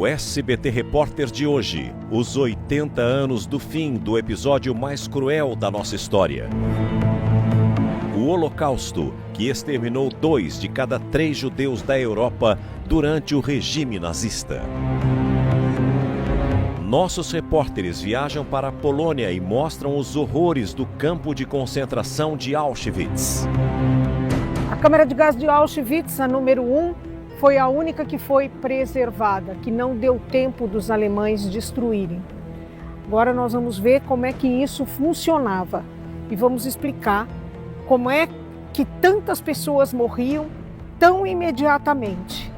No SBT Repórter de hoje, os 80 anos do fim do episódio mais cruel da nossa história. O Holocausto, que exterminou 2 de cada 3 judeus da Europa durante o regime nazista. Nossos repórteres viajam para a Polônia e mostram os horrores do campo de concentração de Auschwitz. A câmara de gás de Auschwitz, a número 1, foi a única que foi preservada, que não deu tempo dos alemães destruírem. Agora nós vamos ver como é que isso funcionava e vamos explicar como é que tantas pessoas morriam tão imediatamente.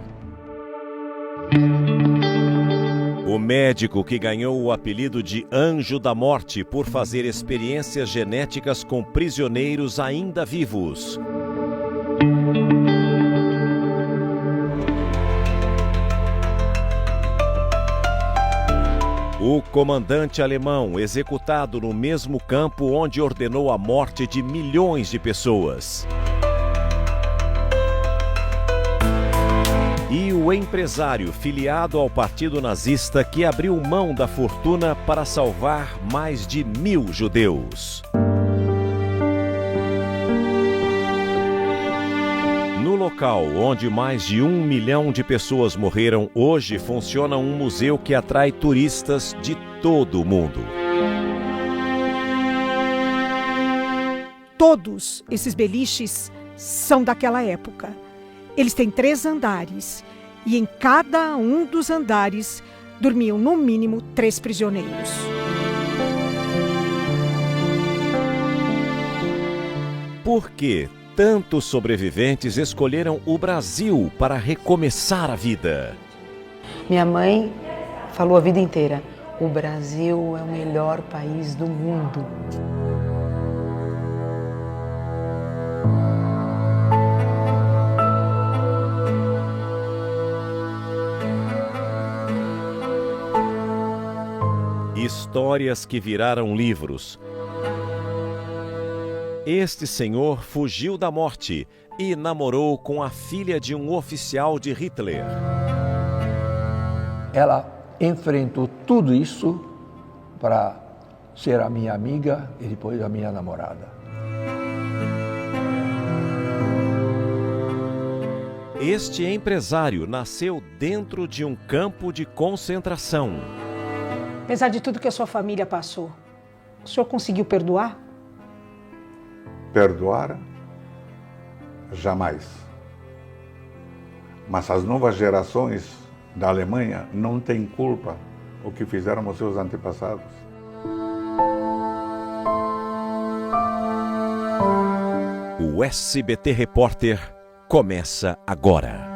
O médico que ganhou o apelido de Anjo da Morte por fazer experiências genéticas com prisioneiros ainda vivos. O comandante alemão executado no mesmo campo onde ordenou a morte de milhões de pessoas. E o empresário filiado ao partido nazista que abriu mão da fortuna para salvar mais de 1.000 judeus. No local onde mais de 1 milhão de pessoas morreram, hoje funciona um museu que atrai turistas de todo o mundo. Todos esses beliches são daquela época. Eles têm 3 andares e em cada um dos andares dormiam no mínimo 3 prisioneiros. Por quê? Tantos sobreviventes escolheram o Brasil para recomeçar a vida. Minha mãe falou a vida inteira: o Brasil é o melhor país do mundo. Histórias que viraram livros. Este senhor fugiu da morte e namorou com a filha de um oficial de Hitler. Ela enfrentou tudo isso para ser a minha amiga e depois a minha namorada. Este empresário nasceu dentro de um campo de concentração. Apesar de tudo que a sua família passou, o senhor conseguiu perdoar? Perdoar? Jamais. Mas as novas gerações da Alemanha não têm culpa o que fizeram os seus antepassados. O SBT Repórter começa agora.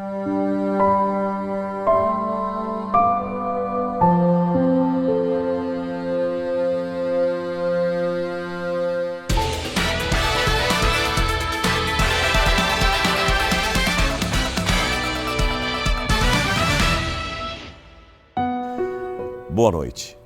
Boa noite.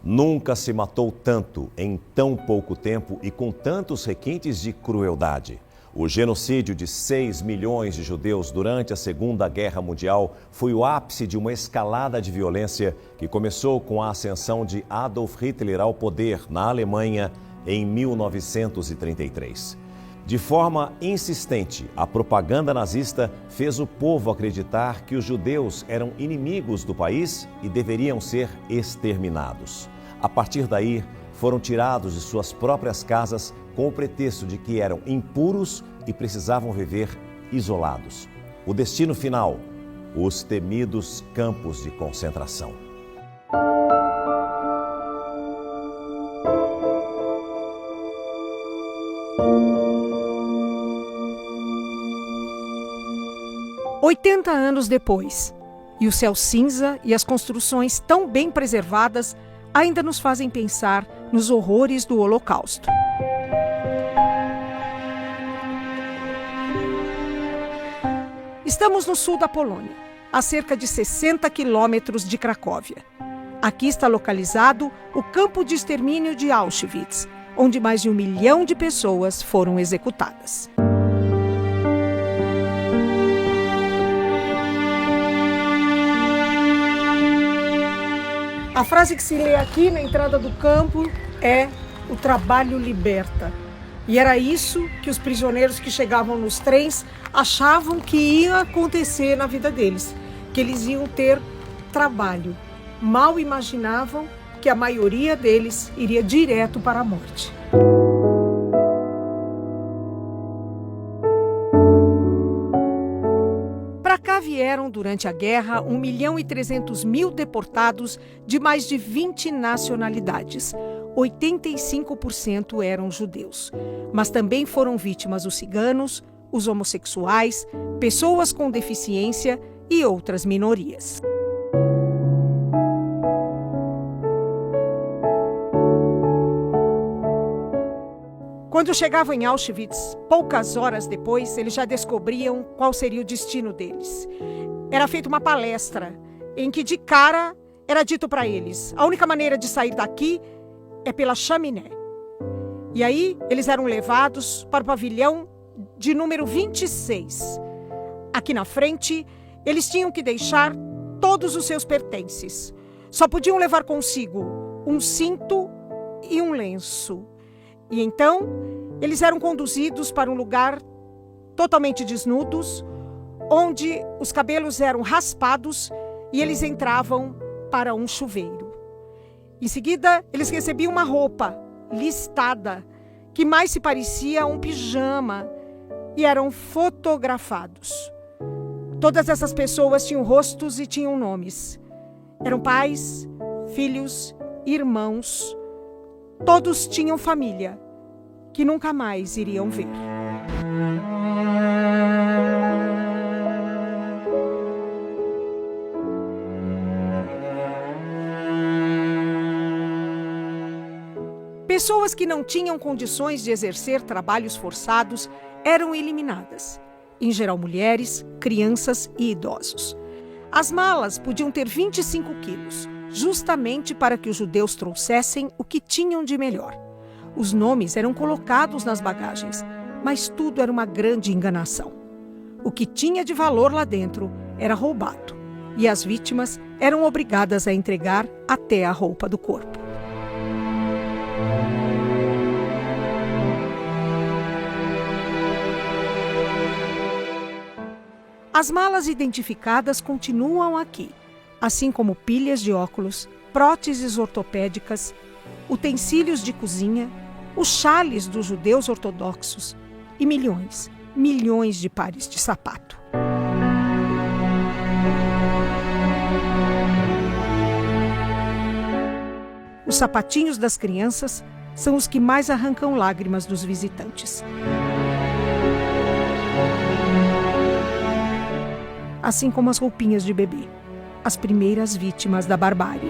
Nunca se matou tanto em tão pouco tempo e com tantos requintes de crueldade. O genocídio de 6 milhões de judeus durante a Segunda Guerra Mundial foi o ápice de uma escalada de violência que começou com a ascensão de Adolf Hitler ao poder na Alemanha em 1933. De forma insistente, a propaganda nazista fez o povo acreditar que os judeus eram inimigos do país e deveriam ser exterminados. A partir daí, foram tirados de suas próprias casas com o pretexto de que eram impuros e precisavam viver isolados. O destino final, os temidos campos de concentração. "80 anos depois, e o céu cinza e as construções tão bem preservadas ainda nos fazem pensar nos horrores do Holocausto. Estamos no sul da Polônia, a cerca de 60 quilômetros de Cracóvia. Aqui está localizado o campo de extermínio de Auschwitz, onde mais de 1 milhão de pessoas foram executadas. A frase que se lê aqui na entrada do campo é: o trabalho liberta. E era isso que os prisioneiros que chegavam nos trens achavam que ia acontecer na vida deles, que eles iam ter trabalho. Mal imaginavam que a maioria deles iria direto para a morte. Para cá vieram, durante a guerra, 1.300.000 deportados de mais de 20 nacionalidades. 85% eram judeus. Mas também foram vítimas os ciganos, os homossexuais, pessoas com deficiência e outras minorias. Quando chegavam em Auschwitz, poucas horas depois, eles já descobriam qual seria o destino deles. Era feita uma palestra em que, de cara, era dito para eles: a única maneira de sair daqui é pela chaminé. E aí, eles eram levados para o pavilhão de número 26. Aqui na frente, eles tinham que deixar todos os seus pertences. Só podiam levar consigo um cinto e um lenço. E então, eles eram conduzidos para um lugar totalmente desnudos, onde os cabelos eram raspados e eles entravam para um chuveiro. Em seguida, eles recebiam uma roupa listada, que mais se parecia a um pijama, e eram fotografados. Todas essas pessoas tinham rostos e tinham nomes. Eram pais, filhos, irmãos. Todos tinham família, que nunca mais iriam ver. Pessoas que não tinham condições de exercer trabalhos forçados eram eliminadas. Em geral, mulheres, crianças e idosos. As malas podiam ter 25 quilos, justamente para que os judeus trouxessem o que tinham de melhor. Os nomes eram colocados nas bagagens, mas tudo era uma grande enganação. O que tinha de valor lá dentro era roubado, e as vítimas eram obrigadas a entregar até a roupa do corpo. As malas identificadas continuam aqui, assim como pilhas de óculos, próteses ortopédicas, utensílios de cozinha, os chales dos judeus ortodoxos e milhões de pares de sapato. Os sapatinhos das crianças são os que mais arrancam lágrimas dos visitantes. Assim como as roupinhas de bebê, as primeiras vítimas da barbárie.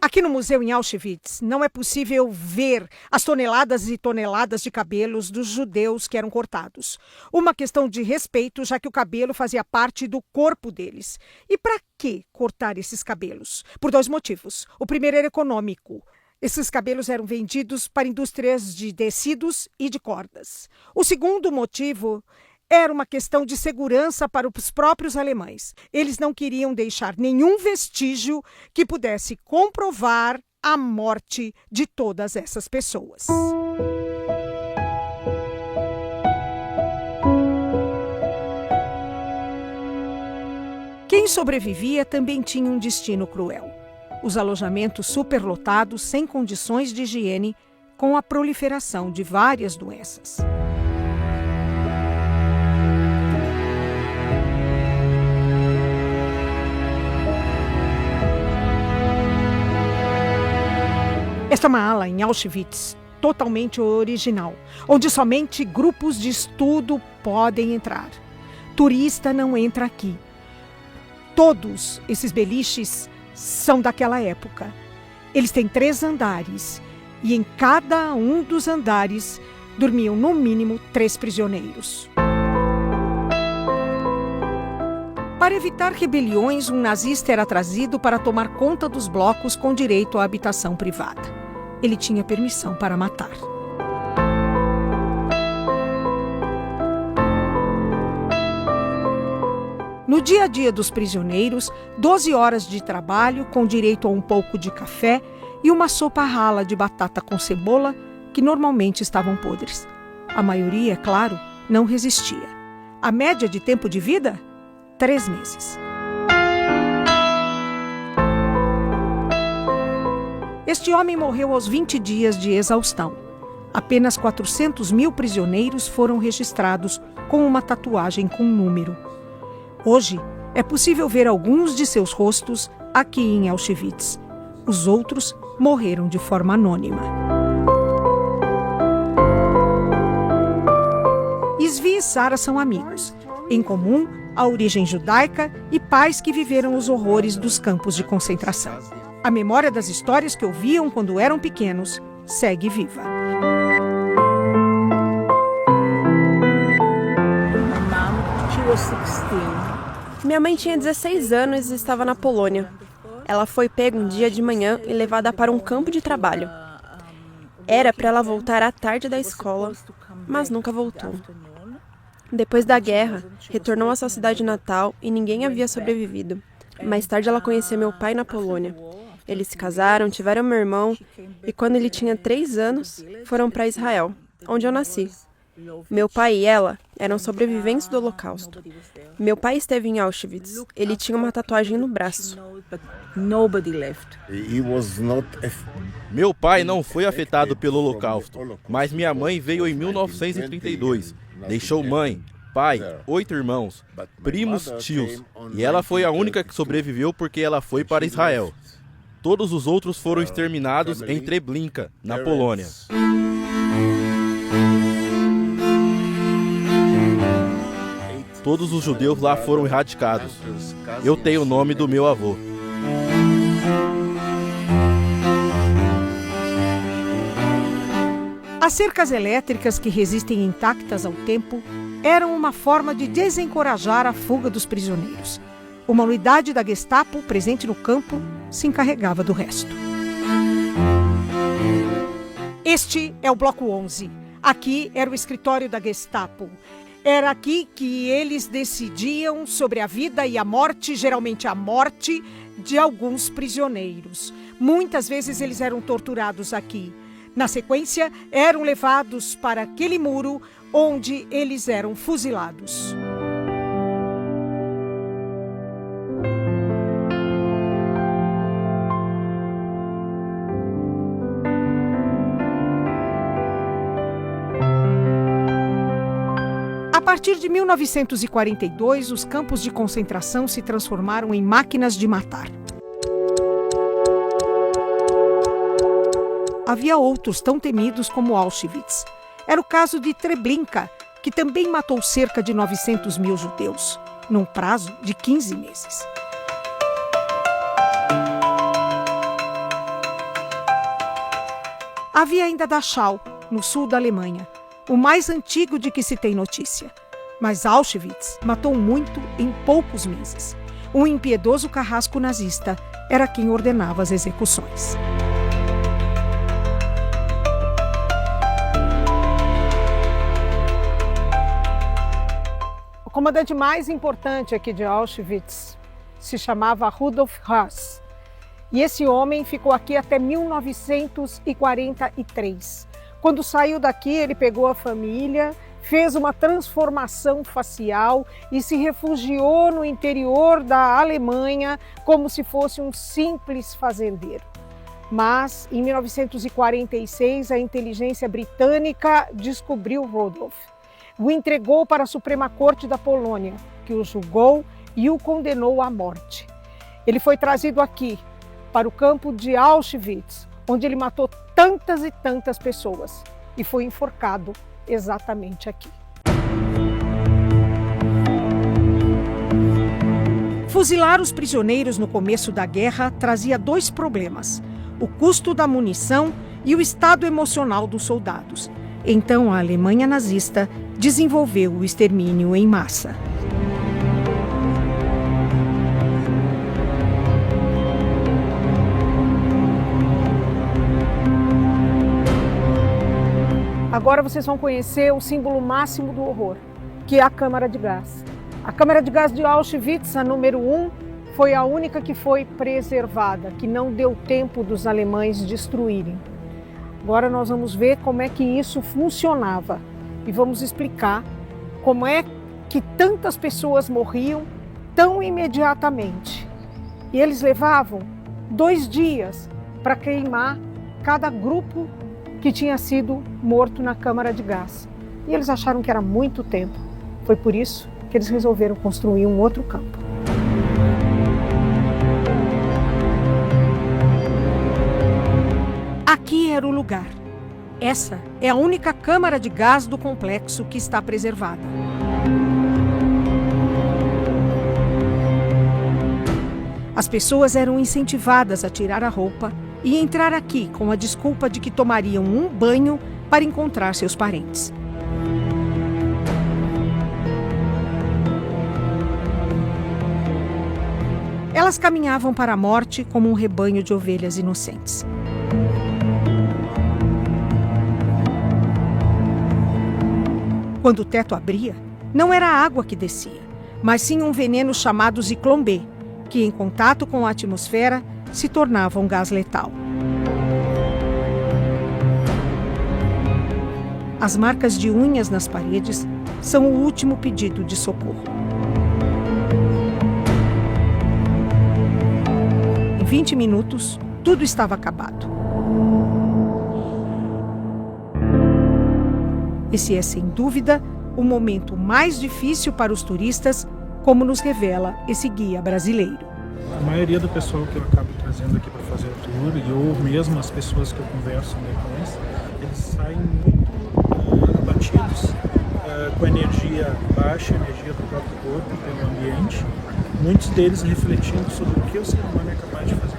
Aqui no museu em Auschwitz, não é possível ver as toneladas e toneladas de cabelos dos judeus que eram cortados. Uma questão de respeito, já que o cabelo fazia parte do corpo deles. E para que cortar esses cabelos? Por 2 motivos. O primeiro era econômico. Esses cabelos eram vendidos para indústrias de tecidos e de cordas. O segundo motivo era uma questão de segurança para os próprios alemães. Eles não queriam deixar nenhum vestígio que pudesse comprovar a morte de todas essas pessoas. Quem sobrevivia também tinha um destino cruel. Os alojamentos superlotados, sem condições de higiene, com a proliferação de várias doenças. Esta é uma ala em Auschwitz totalmente original, onde somente grupos de estudo podem entrar. Turista não entra aqui. Todos esses beliches são daquela época. Eles têm 3 andares e em cada um dos andares dormiam no mínimo 3 prisioneiros. Para evitar rebeliões, um nazista era trazido para tomar conta dos blocos com direito à habitação privada. Ele tinha permissão para matar. No dia a dia dos prisioneiros, 12 horas de trabalho com direito a um pouco de café e uma sopa rala de batata com cebola, que normalmente estavam podres. A maioria, é claro, não resistia. A média de tempo de vida? 3 meses. Este homem morreu aos 20 dias de exaustão. Apenas 400 mil prisioneiros foram registrados com uma tatuagem com número. Hoje, é possível ver alguns de seus rostos aqui em Auschwitz. Os outros morreram de forma anônima. Zvi e Sara são amigos. Em comum, a origem judaica e pais que viveram os horrores dos campos de concentração. A memória das histórias que ouviam quando eram pequenos segue viva. Minha mãe tinha 16 anos e estava na Polônia. Ela foi pega um dia de manhã e levada para um campo de trabalho. Era para ela voltar à tarde da escola, mas nunca voltou. Depois da guerra, retornou à sua cidade natal e ninguém havia sobrevivido. Mais tarde ela conheceu meu pai na Polônia. Eles se casaram, tiveram meu irmão e quando ele tinha 3 anos, foram para Israel, onde eu nasci. Meu pai e ela eram sobreviventes do Holocausto. Meu pai esteve em Auschwitz. Ele tinha uma tatuagem no braço. Meu pai não foi afetado pelo Holocausto, mas minha mãe veio em 1932. Deixou mãe, pai, 8 irmãos, primos, tios. E ela foi a única que sobreviveu porque ela foi para Israel. Todos os outros foram exterminados em Treblinka, na Polônia. Todos os judeus lá foram erradicados. Eu tenho o nome do meu avô. As cercas elétricas que resistem intactas ao tempo eram uma forma de desencorajar a fuga dos prisioneiros. Uma unidade da Gestapo, presente no campo, se encarregava do resto. Este é o Bloco 11. Aqui era o escritório da Gestapo. Era aqui que eles decidiam sobre a vida e a morte, geralmente a morte, de alguns prisioneiros. Muitas vezes eles eram torturados aqui. Na sequência, eram levados para aquele muro onde eles eram fuzilados. A partir de 1942, os campos de concentração se transformaram em máquinas de matar. Havia outros tão temidos como Auschwitz. Era o caso de Treblinka, que também matou cerca de 900 mil judeus, num prazo de 15 meses. Havia ainda Dachau, no sul da Alemanha, o mais antigo de que se tem notícia. Mas Auschwitz matou muito em poucos meses. Um impiedoso carrasco nazista era quem ordenava as execuções. O comandante mais importante aqui de Auschwitz se chamava Rudolf Höss. E esse homem ficou aqui até 1943. Quando saiu daqui, ele pegou a família, fez uma transformação facial e se refugiou no interior da Alemanha como se fosse um simples fazendeiro. Mas, em 1946, a inteligência britânica descobriu Rudolf. O entregou para a Suprema Corte da Polônia, que o julgou e o condenou à morte. Ele foi trazido aqui, para o campo de Auschwitz, onde ele matou tantas e tantas pessoas e foi enforcado exatamente aqui. Fuzilar os prisioneiros no começo da guerra trazia 2 problemas: o custo da munição e o estado emocional dos soldados. Então a Alemanha nazista desenvolveu o extermínio em massa. Agora vocês vão conhecer o símbolo máximo do horror, que é a câmara de gás. A câmara de gás de Auschwitz, a número 1, foi a única que foi preservada, que não deu tempo dos alemães destruírem. Agora nós vamos ver como é que isso funcionava e vamos explicar como é que tantas pessoas morriam tão imediatamente. E eles levavam 2 dias para queimar cada grupo que tinha sido morto na câmara de gás. E eles acharam que era muito tempo. Foi por isso que eles resolveram construir um outro campo. Aqui era o lugar. Essa é a única câmara de gás do complexo que está preservada. As pessoas eram incentivadas a tirar a roupa e entrar aqui com a desculpa de que tomariam um banho para encontrar seus parentes. Elas caminhavam para a morte como um rebanho de ovelhas inocentes. Quando o teto abria, não era a água que descia, mas sim um veneno chamado Zyklon B, que em contato com a atmosfera se tornava um gás letal. As marcas de unhas nas paredes são o último pedido de socorro. Em 20 minutos, tudo estava acabado. Esse é, sem dúvida, o momento mais difícil para os turistas, como nos revela esse guia brasileiro. A maioria do pessoal que eu acabo trazendo aqui para fazer o tour, e ou mesmo as pessoas que eu converso depois, eles saem muito abatidos, com energia baixa, energia do próprio corpo, pelo ambiente, muitos deles refletindo sobre o que o ser humano é capaz de fazer.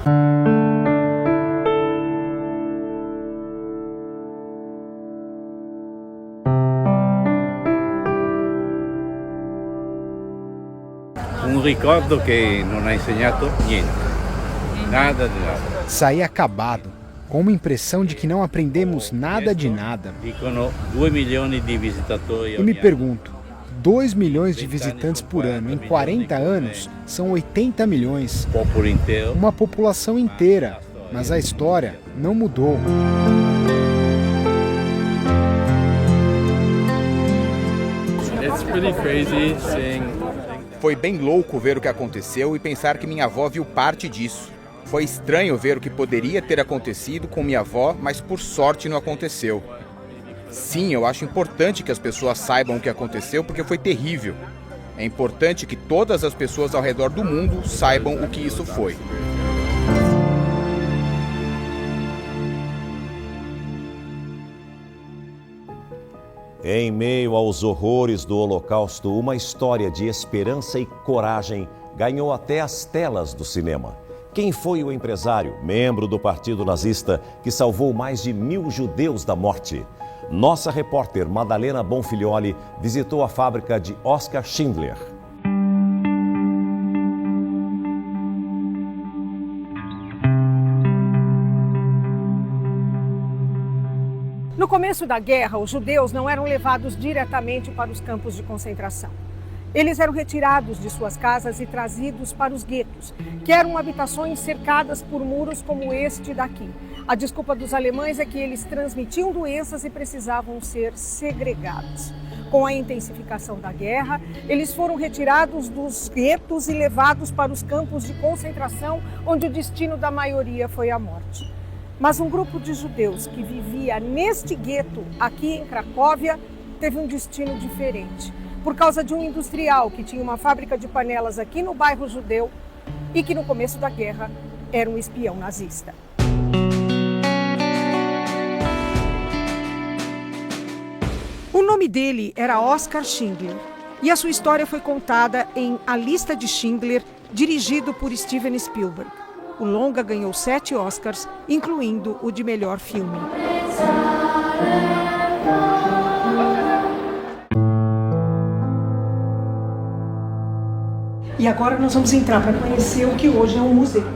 Um ricordo que não ha insegnato niente, nada de nada. Saí acabado, com uma impressão de que não aprendemos nada de nada. Dicono 2 milhões de visitatori. E me pergunto, 2 milhões de visitantes por ano em 40 anos são 80 milhões. Uma população inteira, mas a história não mudou. It's pretty crazy seeing. Foi bem louco ver o que aconteceu e pensar que minha avó viu parte disso. Foi estranho ver o que poderia ter acontecido com minha avó, mas por sorte não aconteceu. Sim, eu acho importante que as pessoas saibam o que aconteceu porque foi terrível. É importante que todas as pessoas ao redor do mundo saibam o que isso foi. Em meio aos horrores do Holocausto, uma história de esperança e coragem ganhou até as telas do cinema. Quem foi o empresário, membro do Partido Nazista, que salvou mais de 1000 judeus da morte? Nossa repórter Madalena Bonfilioli visitou a fábrica de Oskar Schindler. No começo da guerra, os judeus não eram levados diretamente para os campos de concentração. Eles eram retirados de suas casas e trazidos para os guetos, que eram habitações cercadas por muros como este daqui. A desculpa dos alemães é que eles transmitiam doenças e precisavam ser segregados. Com a intensificação da guerra, eles foram retirados dos guetos e levados para os campos de concentração, onde o destino da maioria foi a morte. Mas um grupo de judeus que vivia neste gueto, aqui em Cracóvia, teve um destino diferente. Por causa de um industrial que tinha uma fábrica de panelas aqui no bairro judeu e que no começo da guerra era um espião nazista. O nome dele era Oskar Schindler e a sua história foi contada em A Lista de Schindler, dirigido por Steven Spielberg. O longa ganhou 7 Oscars, incluindo o de melhor filme. E agora nós vamos entrar para conhecer o que hoje é um museu.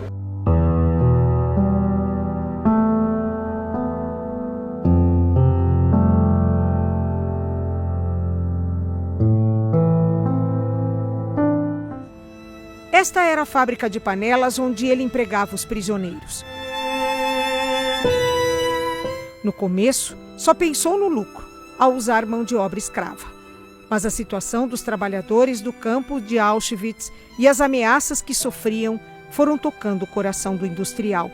Esta era a fábrica de panelas onde ele empregava os prisioneiros. No começo, só pensou no lucro, ao usar mão de obra escrava. Mas a situação dos trabalhadores do campo de Auschwitz e as ameaças que sofriam foram tocando o coração do industrial.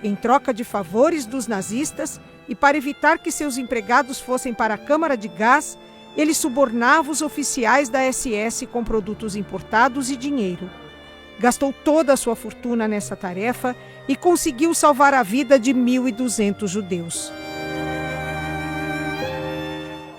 Em troca de favores dos nazistas e para evitar que seus empregados fossem para a câmara de gás, ele subornava os oficiais da SS com produtos importados e dinheiro. Gastou toda a sua fortuna nessa tarefa e conseguiu salvar a vida de 1.200 judeus.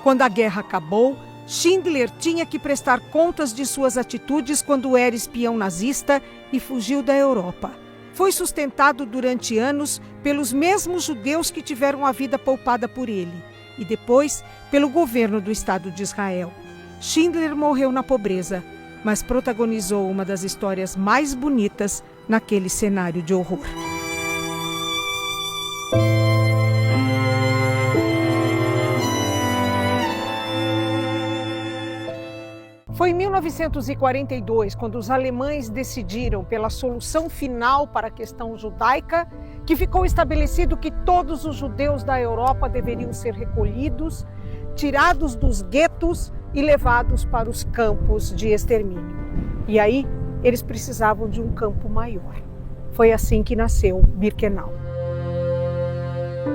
Quando a guerra acabou, Schindler tinha que prestar contas de suas atitudes quando era espião nazista e fugiu da Europa. Foi sustentado durante anos pelos mesmos judeus que tiveram a vida poupada por ele e depois pelo governo do Estado de Israel. Schindler morreu na pobreza, mas protagonizou uma das histórias mais bonitas naquele cenário de horror. Foi em 1942, quando os alemães decidiram pela solução final para a questão judaica, que ficou estabelecido que todos os judeus da Europa deveriam ser recolhidos, tirados dos guetos e levados para os campos de extermínio. E aí, eles precisavam de um campo maior. Foi assim que nasceu Birkenau.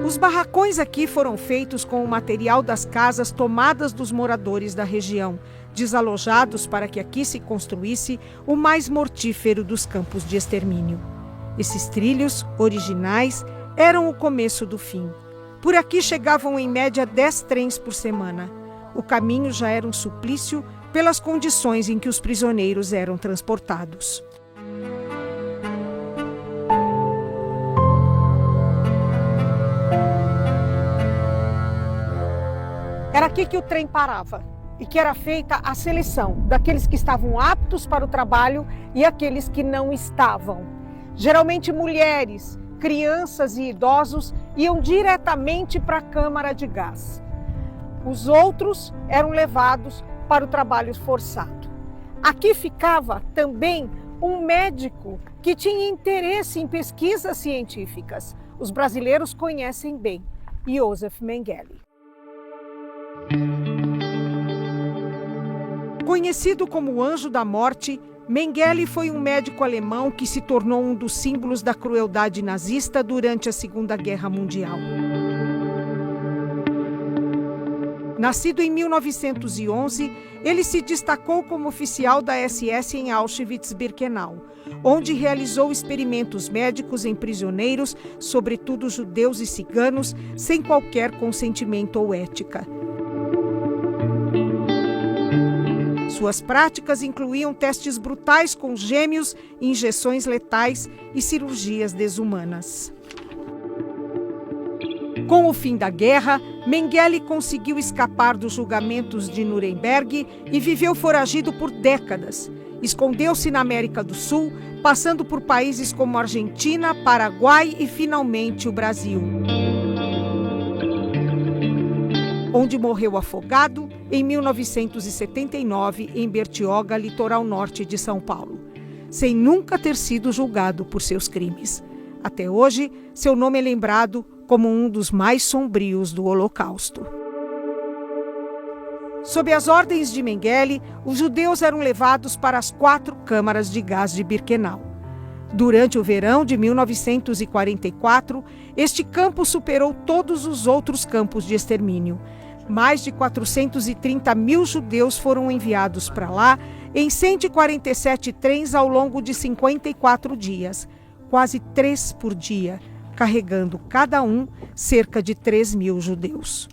Os barracões aqui foram feitos com o material das casas tomadas dos moradores da região, desalojados para que aqui se construísse o mais mortífero dos campos de extermínio. Esses trilhos, originais, eram o começo do fim. Por aqui chegavam em média 10 trens por semana. O caminho já era um suplício pelas condições em que os prisioneiros eram transportados. Era aqui que o trem parava e que era feita a seleção daqueles que estavam aptos para o trabalho e aqueles que não estavam. Geralmente mulheres, crianças e idosos iam diretamente para a câmara de gás. Os outros eram levados para o trabalho forçado. Aqui ficava também um médico que tinha interesse em pesquisas científicas. Os brasileiros conhecem bem, Josef Mengele. Conhecido como o Anjo da Morte, Mengele foi um médico alemão que se tornou um dos símbolos da crueldade nazista durante a Segunda Guerra Mundial. Nascido em 1911, ele se destacou como oficial da SS em Auschwitz-Birkenau, onde realizou experimentos médicos em prisioneiros, sobretudo judeus e ciganos, sem qualquer consentimento ou ética. Suas práticas incluíam testes brutais com gêmeos, injeções letais e cirurgias desumanas. Com o fim da guerra, Mengele conseguiu escapar dos julgamentos de Nuremberg e viveu foragido por décadas. Escondeu-se na América do Sul, passando por países como Argentina, Paraguai e, finalmente, o Brasil, onde morreu afogado em 1979 em Bertioga, litoral norte de São Paulo, sem nunca ter sido julgado por seus crimes. Até hoje, seu nome é lembrado como um dos mais sombrios do Holocausto. Sob as ordens de Mengele, os judeus eram levados para as 4 câmaras de gás de Birkenau. Durante o verão de 1944, este campo superou todos os outros campos de extermínio. Mais de 430 mil judeus foram enviados para lá em 147 trens ao longo de 54 dias, quase 3 por dia, carregando cada um cerca de 3 mil judeus.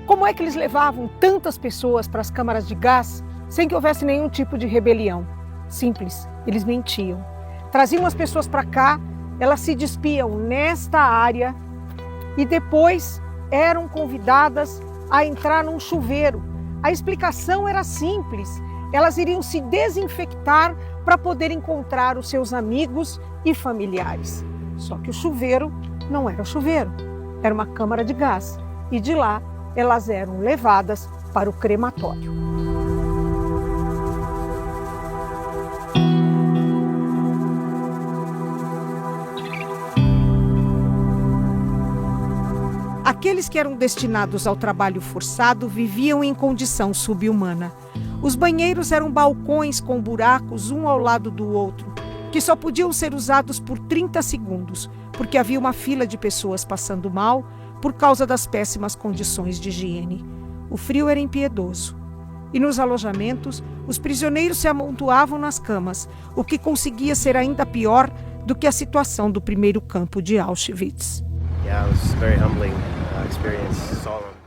Como é que eles levavam tantas pessoas para as câmaras de gás sem que houvesse nenhum tipo de rebelião? Simples, eles mentiam. Traziam as pessoas para cá, elas se despiam nesta área e depois eram convidadas a entrar num chuveiro. A explicação era simples. Elas iriam se desinfectar para poder encontrar os seus amigos e familiares. Só que o chuveiro não era chuveiro, era uma câmara de gás. E de lá, elas eram levadas para o crematório. Aqueles que eram destinados ao trabalho forçado viviam em condição subhumana. Os banheiros eram balcões com buracos um ao lado do outro, que só podiam ser usados por 30 segundos, porque havia uma fila de pessoas passando mal por causa das péssimas condições de higiene. O frio era impiedoso. E nos alojamentos, os prisioneiros se amontoavam nas camas, o que conseguia ser ainda pior do que a situação do primeiro campo de Auschwitz.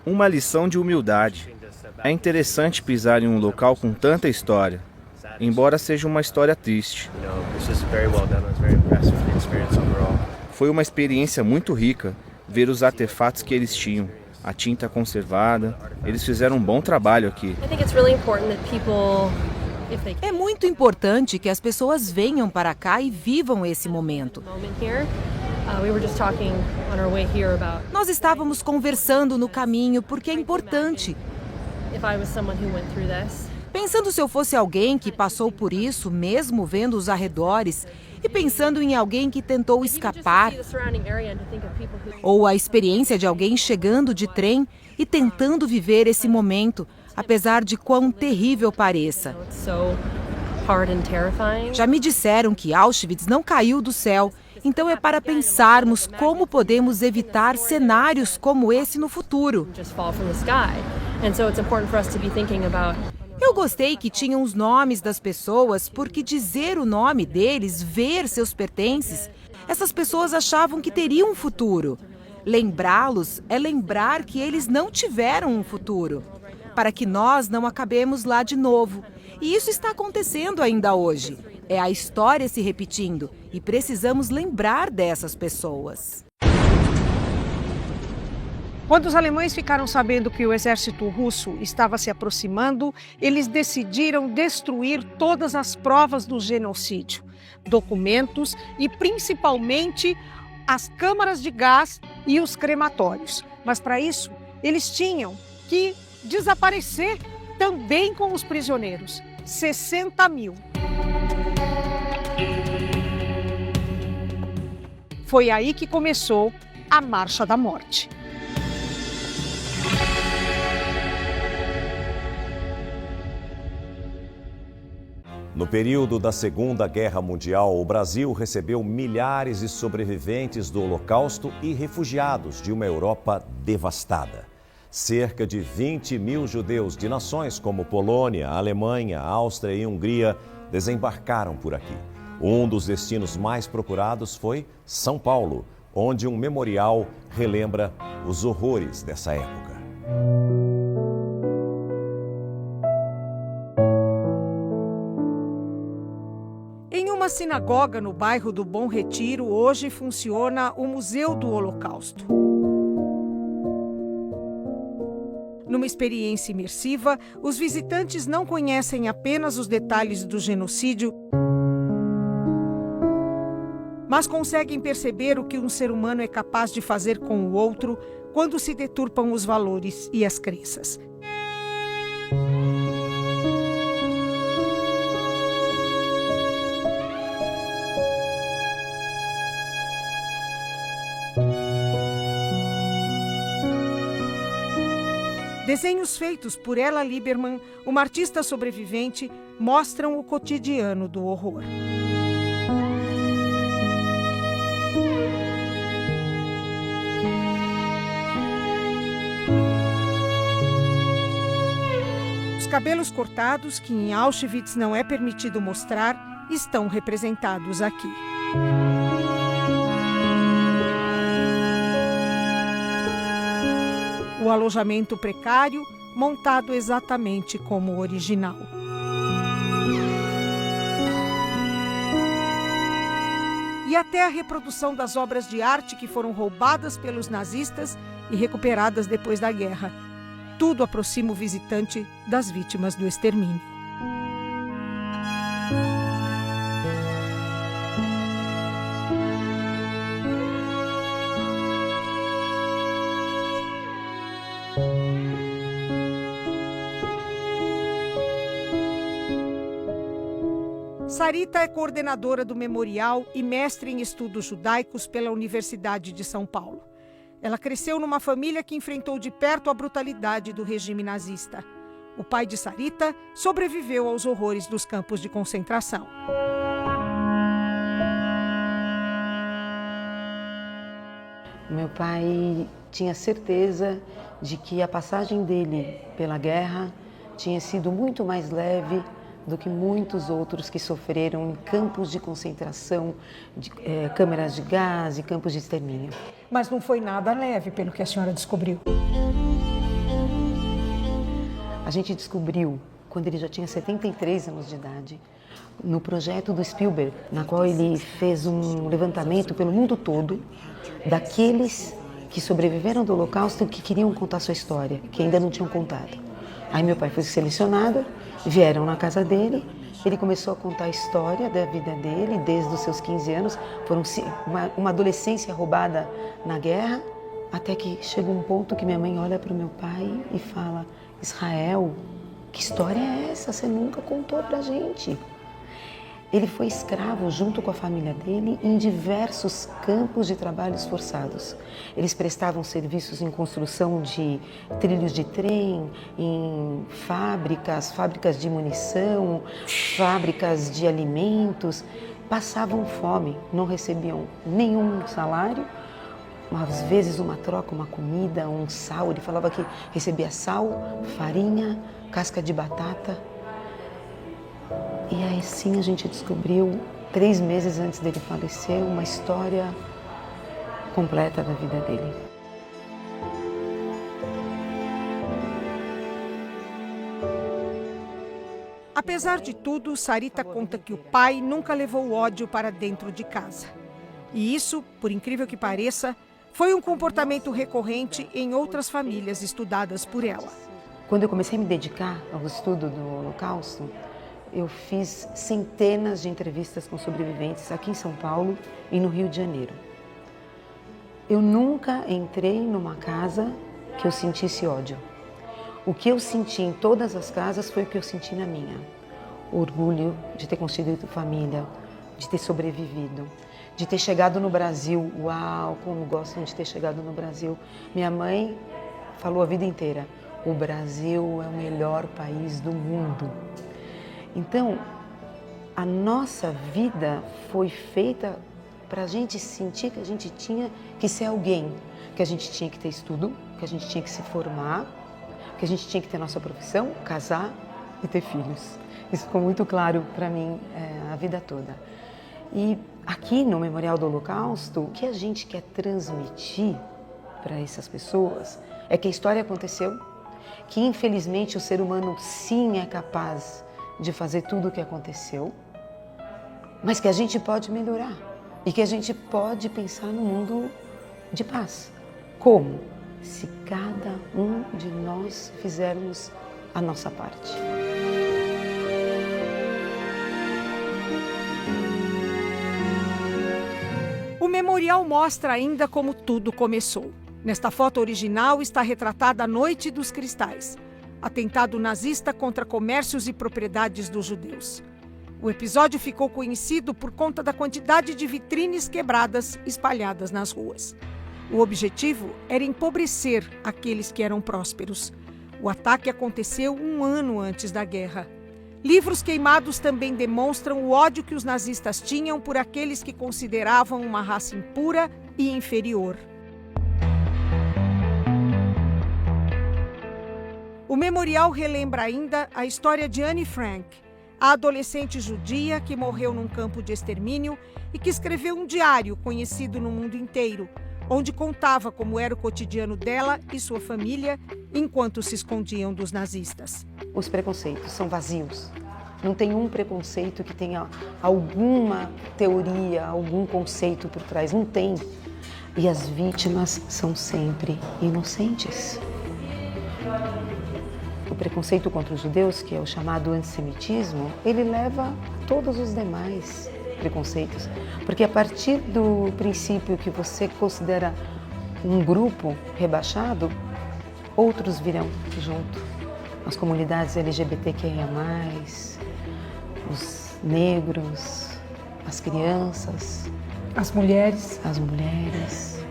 Uma lição de humildade. É interessante pisar em um local com tanta história, embora seja uma história triste. Foi uma experiência muito rica ver os artefatos que eles tinham, a tinta conservada. Eles fizeram um bom trabalho aqui. É muito importante que as pessoas venham para cá e vivam esse momento. Nós estávamos conversando no caminho porque é importante. Pensando se eu fosse alguém que passou por isso, mesmo vendo os arredores, e pensando em alguém que tentou escapar, ou a experiência de alguém chegando de trem e tentando viver esse momento, apesar de quão terrível pareça. Já me disseram que Auschwitz não caiu do céu, então é para pensarmos como podemos evitar cenários como esse no futuro. Eu gostei que tinham os nomes das pessoas, porque dizer o nome deles, ver seus pertences, essas pessoas achavam que teriam um futuro. Lembrá-los é lembrar que eles não tiveram um futuro, para que nós não acabemos lá de novo. E isso está acontecendo ainda hoje. É a história se repetindo e precisamos lembrar dessas pessoas. Quando os alemães ficaram sabendo que o exército russo estava se aproximando, eles decidiram destruir todas as provas do genocídio, documentos e principalmente as câmaras de gás e os crematórios. Mas para isso, eles tinham que desaparecer também com os prisioneiros. 60 mil. Foi aí que começou a Marcha da Morte. No período da Segunda Guerra Mundial, o Brasil recebeu milhares de sobreviventes do Holocausto e refugiados de uma Europa devastada. Cerca de 20 mil judeus de nações como Polônia, Alemanha, Áustria e Hungria desembarcaram por aqui. Um dos destinos mais procurados foi São Paulo, onde um memorial relembra os horrores dessa época. Em uma sinagoga no bairro do Bom Retiro, hoje funciona o Museu do Holocausto. Numa experiência imersiva, os visitantes não conhecem apenas os detalhes do genocídio, mas conseguem perceber o que um ser humano é capaz de fazer com o outro quando se deturpam os valores e as crenças. Desenhos feitos por Ella Lieberman, uma artista sobrevivente, mostram o cotidiano do horror. Os cabelos cortados, que em Auschwitz não é permitido mostrar, estão representados aqui. O alojamento precário, montado exatamente como o original. E até a reprodução das obras de arte que foram roubadas pelos nazistas e recuperadas depois da guerra. Tudo aproxima o visitante das vítimas do extermínio. Sarita é coordenadora do memorial e mestre em estudos judaicos pela Universidade de São Paulo. Ela cresceu numa família que enfrentou de perto a brutalidade do regime nazista. O pai de Sarita sobreviveu aos horrores dos campos de concentração. Meu pai tinha certeza de que a passagem dele pela guerra tinha sido muito mais leve do que muitos outros que sofreram em campos de concentração, câmeras de gás e campos de extermínio. Mas não foi nada leve, pelo que a senhora descobriu. A gente descobriu, quando ele já tinha 73 anos de idade, no projeto do Spielberg, na qual ele fez um levantamento pelo mundo todo daqueles que sobreviveram do Holocausto e que queriam contar sua história, que ainda não tinham contado. Aí meu pai foi selecionado, vieram na casa dele, ele começou a contar a história da vida dele desde os seus 15 anos, foram uma adolescência roubada na guerra, até que chegou um ponto que minha mãe olha para o meu pai e fala: Israel, que história é essa? Você nunca contou pra gente. Ele foi escravo junto com a família dele em diversos campos de trabalhos forçados. Eles prestavam serviços em construção de trilhos de trem, em fábricas de munição, fábricas de alimentos. Passavam fome, não recebiam nenhum salário. Às vezes uma troca, uma comida, um sal. Ele falava que recebia sal, farinha, casca de batata. E aí sim a gente descobriu, 3 meses antes dele falecer, uma história completa da vida dele. Apesar de tudo, Sarita conta que o pai nunca levou o ódio para dentro de casa. E isso, por incrível que pareça, foi um comportamento recorrente em outras famílias estudadas por ela. Quando eu comecei a me dedicar ao estudo do Holocausto, eu fiz centenas de entrevistas com sobreviventes aqui em São Paulo e no Rio de Janeiro. Eu nunca entrei numa casa que eu sentisse ódio. O que eu senti em todas as casas foi o que eu senti na minha. Orgulho de ter constituído família, de ter sobrevivido, de ter chegado no Brasil. Uau, como gostam de ter chegado no Brasil. Minha mãe falou a vida inteira: o Brasil é o melhor país do mundo. Então, a nossa vida foi feita para a gente sentir que a gente tinha que ser alguém, que a gente tinha que ter estudo, que a gente tinha que se formar, que a gente tinha que ter nossa profissão, casar e ter filhos. Isso ficou muito claro para mim a vida toda. E aqui no Memorial do Holocausto, o que a gente quer transmitir para essas pessoas é que a história aconteceu, que infelizmente o ser humano sim é capaz de fazer tudo o que aconteceu, mas que a gente pode melhorar e que a gente pode pensar num mundo de paz. Como? Se cada um de nós fizermos a nossa parte. O memorial mostra ainda como tudo começou. Nesta foto original está retratada a Noite dos Cristais, atentado nazista contra comércios e propriedades dos judeus. O episódio ficou conhecido por conta da quantidade de vitrines quebradas espalhadas nas ruas. O objetivo era empobrecer aqueles que eram prósperos. O ataque aconteceu 1 ano antes da guerra. Livros queimados também demonstram o ódio que os nazistas tinham por aqueles que consideravam uma raça impura e inferior. O memorial relembra ainda a história de Anne Frank, a adolescente judia que morreu num campo de extermínio e que escreveu um diário conhecido no mundo inteiro, onde contava como era o cotidiano dela e sua família enquanto se escondiam dos nazistas. Os preconceitos são vazios. Não tem um preconceito que tenha alguma teoria, algum conceito por trás. Não tem. E as vítimas são sempre inocentes. O preconceito contra os judeus, que é o chamado antissemitismo, ele leva a todos os demais preconceitos. Porque a partir do princípio que você considera um grupo rebaixado, outros virão junto. As comunidades LGBTQIA+, os negros, as crianças, as mulheres. As mulheres.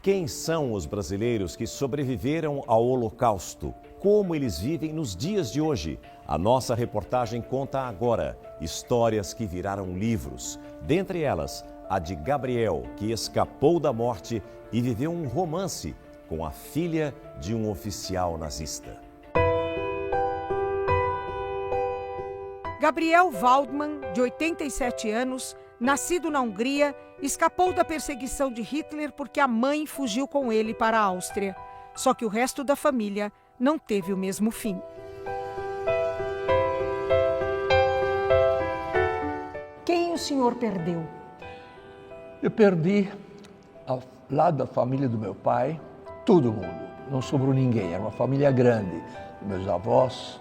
Quem são os brasileiros que sobreviveram ao Holocausto? Como eles vivem nos dias de hoje? A nossa reportagem conta agora histórias que viraram livros. Dentre elas, a de Gabriel, que escapou da morte e viveu um romance com a filha de um oficial nazista. Gabriel Waldman, de 87 anos, nascido na Hungria, escapou da perseguição de Hitler porque a mãe fugiu com ele para a Áustria. Só que o resto da família não teve o mesmo fim. Quem o senhor perdeu? Eu perdi, ao lado da família do meu pai, todo mundo. Não sobrou ninguém, era uma família grande. Meus avós,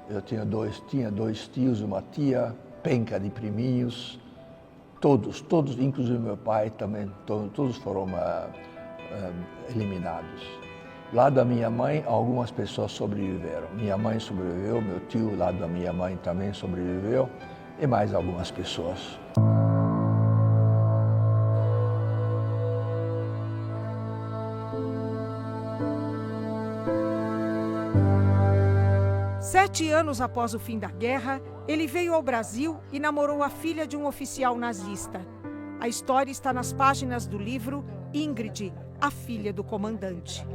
eu tinha dois tios, uma tia, penca de priminhos. Todos, inclusive meu pai também, todos foram eliminados. Lá da minha mãe, algumas pessoas sobreviveram. Minha mãe sobreviveu, meu tio, lá da minha mãe, também sobreviveu, e mais algumas pessoas. Sete anos após o fim da guerra, ele veio ao Brasil e namorou a filha de um oficial nazista. A história está nas páginas do livro Ingrid, a filha do comandante.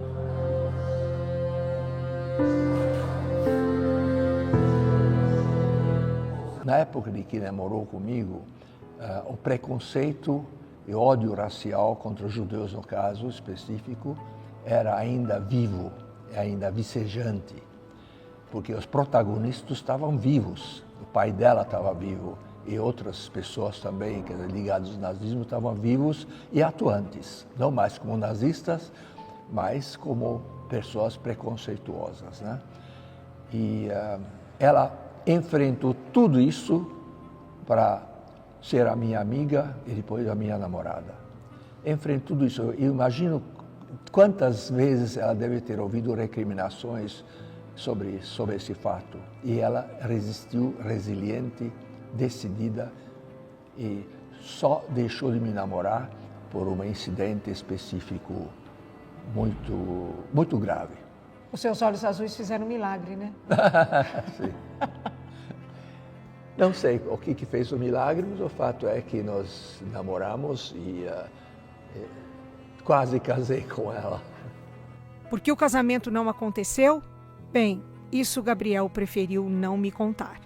Na época de que namorou comigo, o preconceito e ódio racial contra os judeus, no caso específico, era ainda vivo, ainda vicejante, porque os protagonistas estavam vivos. O pai dela estava vivo e outras pessoas também ligadas ao nazismo estavam vivos e atuantes, não mais como nazistas, mas como pessoas preconceituosas, né? E ela enfrentou tudo isso para ser a minha amiga e depois a minha namorada. Enfrentou tudo isso. Eu imagino quantas vezes ela deve ter ouvido recriminações sobre esse fato. E ela resistiu, resiliente, decidida, e só deixou de me namorar por um incidente específico muito grave. Os seus olhos azuis fizeram um milagre, né? Sim. Não sei o que fez o milagre, mas o fato é que nós namoramos e quase casei com ela. Por que o casamento não aconteceu? Bem, isso Gabriel preferiu não me contar.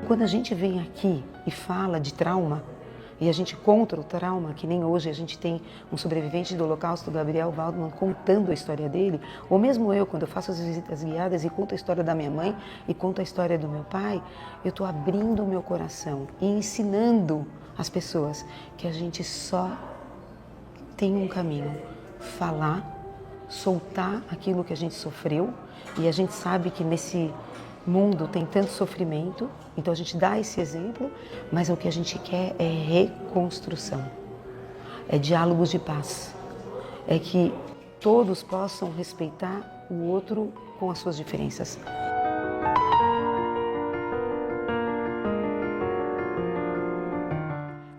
Quando a gente vem aqui e fala de trauma, e a gente conta o trauma, que nem hoje a gente tem um sobrevivente do Holocausto, Gabriel Waldman, contando a história dele, ou mesmo eu, quando eu faço as visitas guiadas e conto a história da minha mãe e conto a história do meu pai, eu estou abrindo o meu coração e ensinando as pessoas que a gente só tem um caminho: falar, soltar aquilo que a gente sofreu, e a gente sabe que nesse mundo tem tanto sofrimento, então a gente dá esse exemplo, mas o que a gente quer é reconstrução, é diálogos de paz, é que todos possam respeitar o outro com as suas diferenças.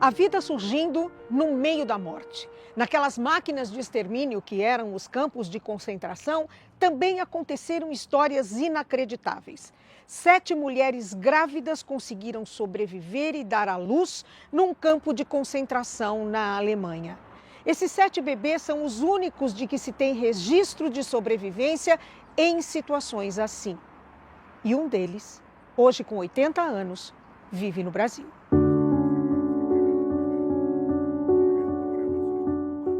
A vida surgindo no meio da morte. Naquelas máquinas de extermínio que eram os campos de concentração, também aconteceram histórias inacreditáveis. 7 mulheres grávidas conseguiram sobreviver e dar à luz num campo de concentração na Alemanha. Esses 7 bebês são os únicos de que se tem registro de sobrevivência em situações assim. E um deles, hoje com 80 anos, vive no Brasil.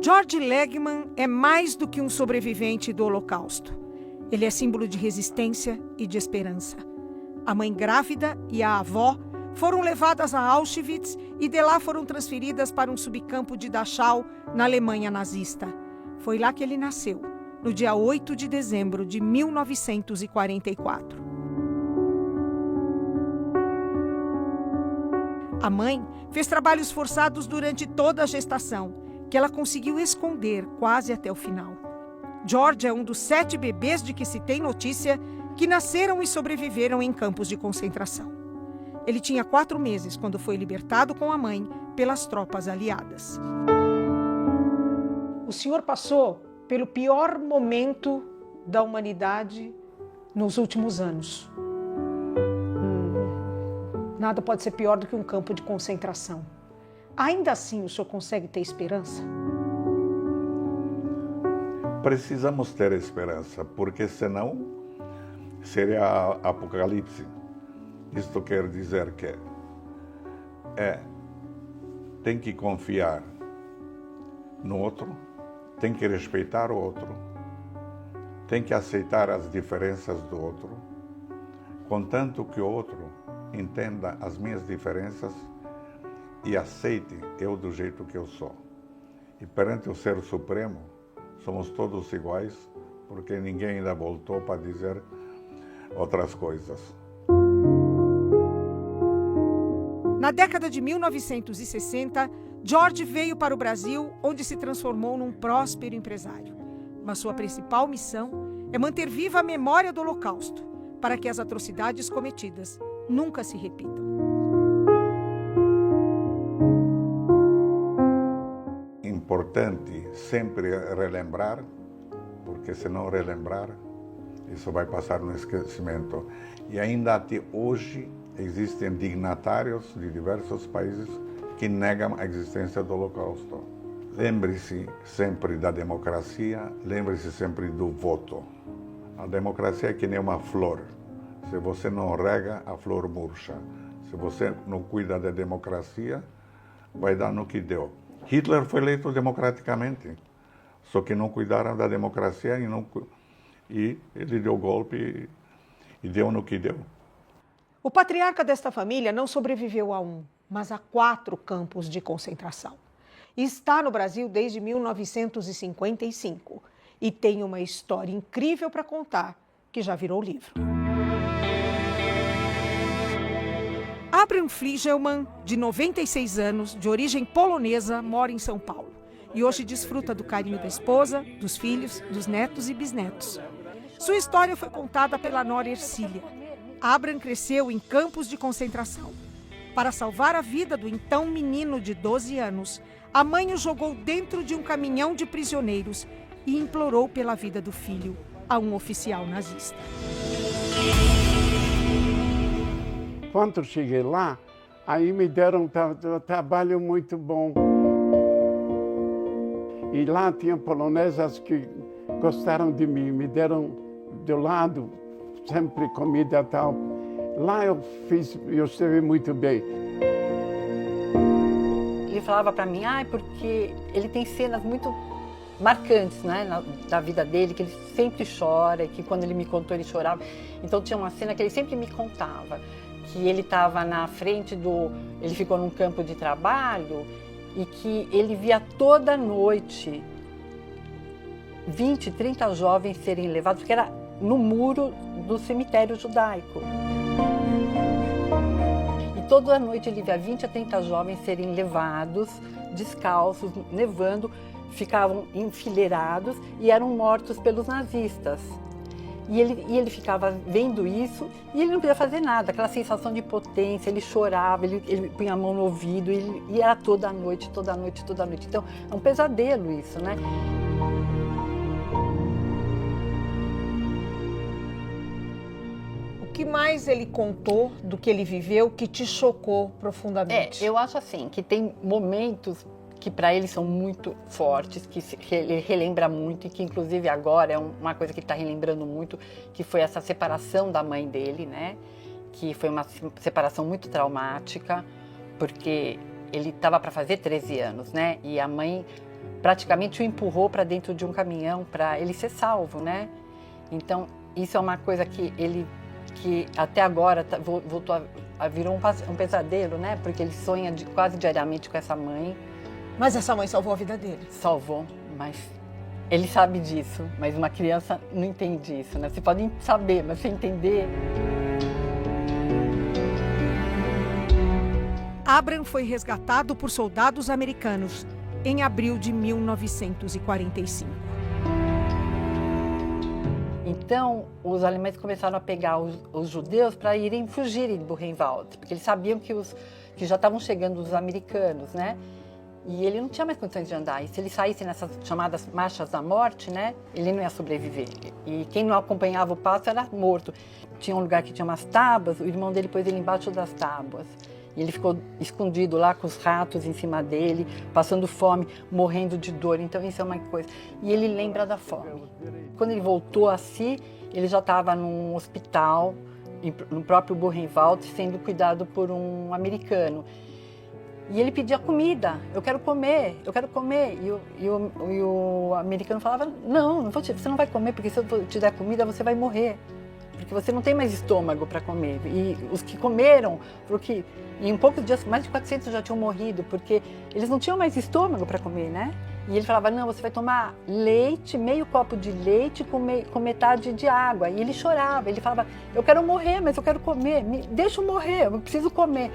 George Legman é mais do que um sobrevivente do Holocausto. Ele é símbolo de resistência e de esperança. A mãe grávida e a avó foram levadas a Auschwitz e de lá foram transferidas para um subcampo de Dachau, na Alemanha nazista. Foi lá que ele nasceu, no dia 8 de dezembro de 1944. A mãe fez trabalhos forçados durante toda a gestação, que ela conseguiu esconder quase até o final. George é um dos 7 bebês de que se tem notícia que nasceram e sobreviveram em campos de concentração. Ele tinha 4 meses quando foi libertado com a mãe pelas tropas aliadas. O senhor passou pelo pior momento da humanidade nos últimos anos. Nada pode ser pior do que um campo de concentração. Ainda assim, o senhor consegue ter esperança? Precisamos ter esperança, porque senão seria apocalipse. Isto quer dizer que tem que confiar no outro, tem que respeitar o outro, tem que aceitar as diferenças do outro, contanto que o outro entenda as minhas diferenças e aceite eu do jeito que eu sou. E perante o Ser Supremo, somos todos iguais, porque ninguém ainda voltou para dizer outras coisas. Na década de 1960, George veio para o Brasil, onde se transformou num próspero empresário. Mas sua principal missão é manter viva a memória do Holocausto, para que as atrocidades cometidas nunca se repitam. Importante sempre relembrar, porque se não relembrar, isso vai passar no esquecimento. E ainda até hoje existem dignatários de diversos países que negam a existência do Holocausto. Lembre-se sempre da democracia, lembre-se sempre do voto. A democracia é que nem uma flor. Se você não rega, a flor murcha. Se você não cuida da democracia, vai dar no que deu. Hitler foi eleito democraticamente, só que não cuidaram da democracia e ele deu golpe e deu no que deu. O patriarca desta família não sobreviveu a 1, mas a 4 campos de concentração. Está no Brasil desde 1955 e tem uma história incrível para contar, que já virou livro. Abraham Fligelman, de 96 anos, de origem polonesa, mora em São Paulo e hoje desfruta do carinho da esposa, dos filhos, dos netos e bisnetos. Sua história foi contada pela nora Ercília. Abraham cresceu em campos de concentração. Para salvar a vida do então menino de 12 anos, a mãe o jogou dentro de um caminhão de prisioneiros e implorou pela vida do filho a um oficial nazista. Quando cheguei lá, aí me deram um trabalho muito bom. E lá tinha polonesas que gostaram de mim, me deram do lado sempre comida e tal. Lá eu estive muito bem. Ele falava para mim, porque ele tem cenas muito marcantes, né, da vida dele, que ele sempre chora, e que quando ele me contou ele chorava. Então tinha uma cena que ele sempre me contava, que ele estava na frente ele ficou num campo de trabalho e que ele via toda noite 20, 30 jovens serem levados, porque era no muro do cemitério judaico. E toda noite ele via 20 a 30 jovens serem levados, descalços, nevando, ficavam enfileirados e eram mortos pelos nazistas. E ele ficava vendo isso e ele não podia fazer nada, aquela sensação de potência, ele chorava, ele punha a mão no ouvido e era toda noite, toda noite, toda noite. Então é um pesadelo isso, né? O que mais ele contou do que ele viveu que te chocou profundamente? Eu acho assim, que tem momentos que para ele são muito fortes, que ele relembra muito e que inclusive agora é uma coisa que ele está relembrando muito, que foi essa separação da mãe dele, né? Que foi uma separação muito traumática, porque ele estava para fazer 13 anos, né? E a mãe praticamente o empurrou para dentro de um caminhão para ele ser salvo, né? Então isso é uma coisa que até agora voltou virou um pesadelo, né? Porque ele sonha quase diariamente com essa mãe. Mas essa mãe salvou a vida dele. Salvou, mas ele sabe disso. Mas uma criança não entende isso, né? Você pode saber, mas você entender... Abraham foi resgatado por soldados americanos em abril de 1945. Então, os alemães começaram a pegar os judeus para fugirem de Buchenwald, porque eles sabiam que já estavam chegando os americanos, né? E ele não tinha mais condições de andar. E se ele saísse nessas chamadas marchas da morte, né, ele não ia sobreviver. E quem não acompanhava o passo era morto. Tinha um lugar que tinha umas tábuas, o irmão dele pôs ele embaixo das tábuas. E ele ficou escondido lá com os ratos em cima dele, passando fome, morrendo de dor. Então isso é uma coisa. E ele lembra da fome. Quando ele voltou a si, ele já estava num hospital, no próprio Buchenwald, sendo cuidado por um americano. E ele pedia comida, eu quero comer, eu quero comer. E o americano falava, não você não vai comer, porque se eu te der comida, você vai morrer. Porque você não tem mais estômago para comer. E os que comeram, porque em poucos dias, mais de 400 já tinham morrido, porque eles não tinham mais estômago para comer, né? E ele falava, não, você vai tomar leite, meio copo de leite com metade de água. E ele chorava, ele falava, eu quero morrer, mas eu quero comer, deixa eu morrer, eu preciso comer.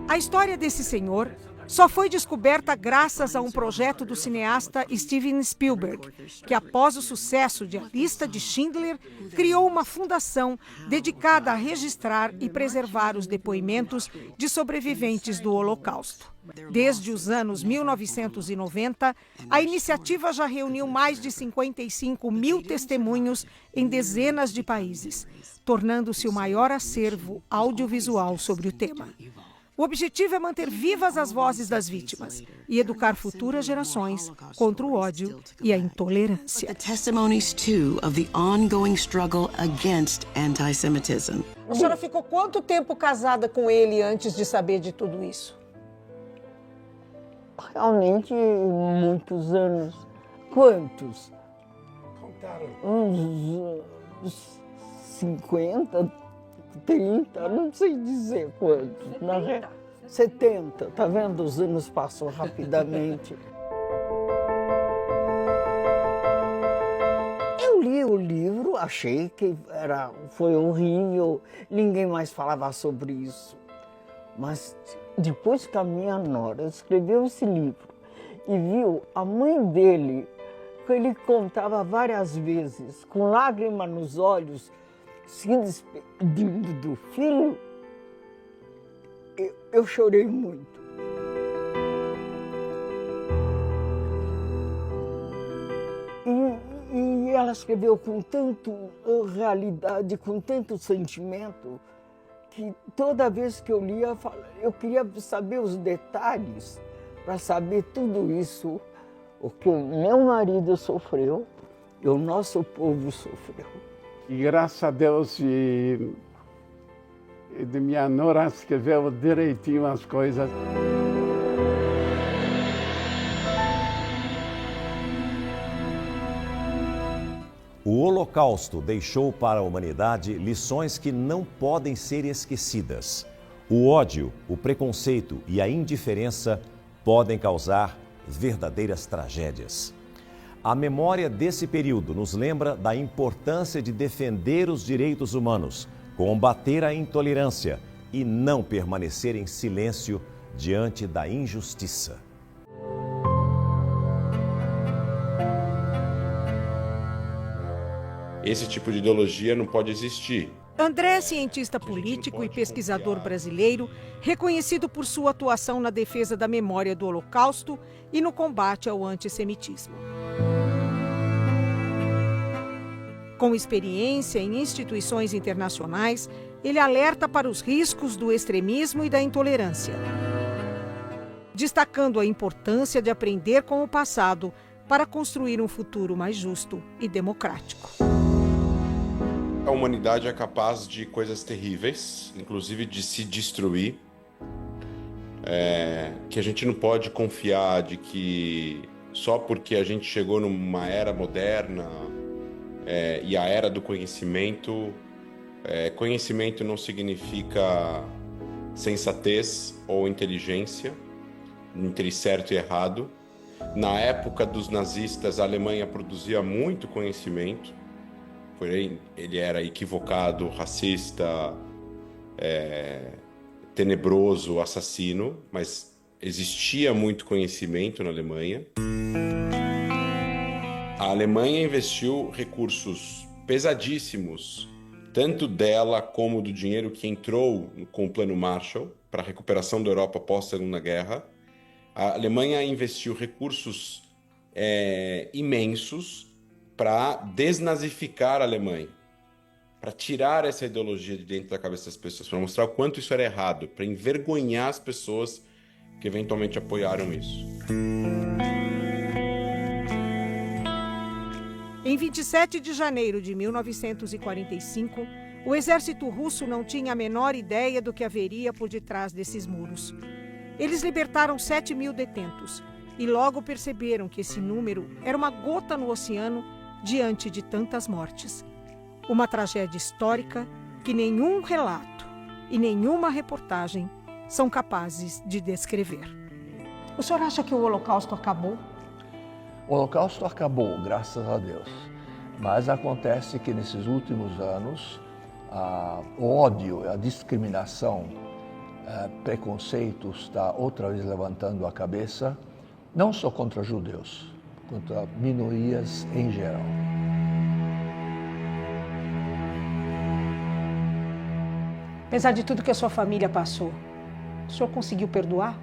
A história desse senhor só foi descoberta graças a um projeto do cineasta Steven Spielberg, que após o sucesso de A Lista de Schindler, criou uma fundação dedicada a registrar e preservar os depoimentos de sobreviventes do Holocausto. Desde os anos 1990, a iniciativa já reuniu mais de 55 mil testemunhos em dezenas de países, tornando-se o maior acervo audiovisual sobre o tema. O objetivo é manter vivas as vozes das vítimas e educar futuras gerações contra o ódio e a intolerância. A senhora ficou quanto tempo casada com ele antes de saber de tudo isso? Realmente, muitos anos. Quantos? Uns 50, 30, não sei dizer quantos. 70, tá vendo? Os anos passam rapidamente. Eu li o livro, achei que foi horrível, ninguém mais falava sobre isso. Mas depois que a minha nora escreveu esse livro e viu a mãe dele, que ele contava várias vezes, com lágrima nos olhos, se despedindo do filho, eu chorei muito. E ela escreveu com tanta realidade, com tanto sentimento, que toda vez que eu lia, eu queria saber os detalhes, para saber tudo isso, o que o meu marido sofreu e o nosso povo sofreu. E graças a Deus, e de minha nora escreveu direitinho as coisas. O Holocausto deixou para a humanidade lições que não podem ser esquecidas. O ódio, o preconceito e a indiferença podem causar verdadeiras tragédias. A memória desse período nos lembra da importância de defender os direitos humanos, combater a intolerância e não permanecer em silêncio diante da injustiça. Esse tipo de ideologia não pode existir. André é cientista político e pesquisador brasileiro, reconhecido por sua atuação na defesa da memória do Holocausto e no combate ao antissemitismo. Com experiência em instituições internacionais, ele alerta para os riscos do extremismo e da intolerância, destacando a importância de aprender com o passado para construir um futuro mais justo e democrático. A humanidade é capaz de coisas terríveis, inclusive de se destruir, que a gente não pode confiar de que só porque a gente chegou numa era moderna e a era do conhecimento, conhecimento não significa sensatez ou inteligência, entre certo e errado. Na época dos nazistas, a Alemanha produzia muito conhecimento, porém ele era equivocado, racista, tenebroso, assassino, mas existia muito conhecimento na Alemanha. A Alemanha investiu recursos pesadíssimos, tanto dela como do dinheiro que entrou com o Plano Marshall para a recuperação da Europa pós-Segunda Guerra. A Alemanha investiu recursos imensos para desnazificar a Alemanha, para tirar essa ideologia de dentro da cabeça das pessoas, para mostrar o quanto isso era errado, para envergonhar as pessoas que eventualmente apoiaram isso. Em 27 de janeiro de 1945, o exército russo não tinha a menor ideia do que haveria por detrás desses muros. Eles libertaram 7.000 detentos e logo perceberam que esse número era uma gota no oceano diante de tantas mortes. Uma tragédia histórica que nenhum relato e nenhuma reportagem são capazes de descrever. O senhor acha que o Holocausto acabou? O Holocausto acabou, graças a Deus. Mas acontece que nesses últimos anos, o ódio, a discriminação, preconceito está outra vez levantando a cabeça, não só contra judeus, contra minorias em geral. Apesar de tudo que a sua família passou, o senhor conseguiu perdoar?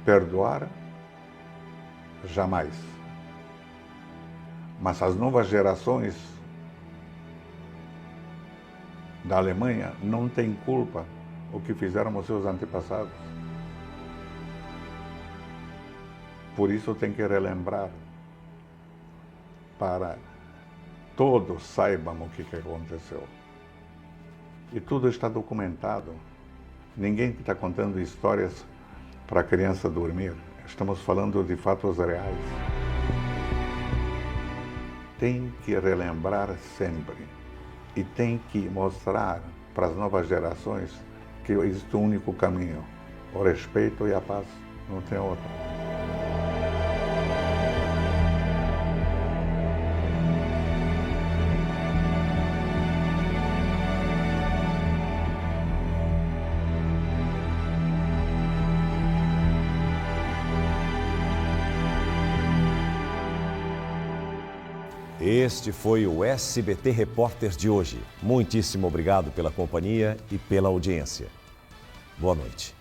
Perdoar? Jamais. Mas as novas gerações da Alemanha não têm culpa o que fizeram os seus antepassados. Por isso tem que relembrar para todos saibam o que aconteceu. E tudo está documentado. Ninguém está contando histórias para a criança dormir. Estamos falando de fatos reais. Tem que relembrar sempre e tem que mostrar para as novas gerações que existe um único caminho, o respeito e a paz, não tem outro. Este foi o SBT Repórter de hoje. Muitíssimo obrigado pela companhia e pela audiência. Boa noite.